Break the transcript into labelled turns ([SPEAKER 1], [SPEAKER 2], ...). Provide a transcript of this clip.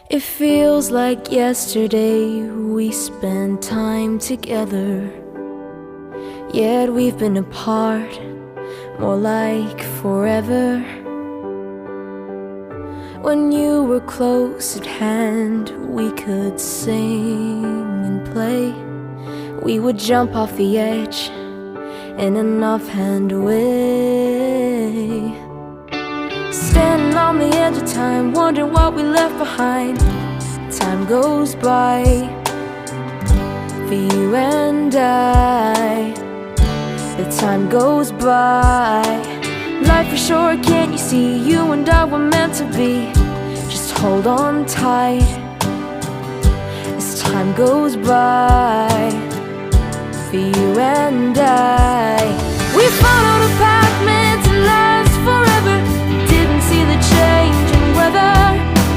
[SPEAKER 1] It feels like yesterday we spent time together, yet we've been apart, more like forever. When you were close at hand, we could sing and play. We would jump off the edge in an offhand way, standing on the edge of time, wondering what we left behind. Time goes by for you and I. The time goes by. Life is short, can't you see? You and I were meant to be. Just hold on tight as time goes by for you and I. We followed a path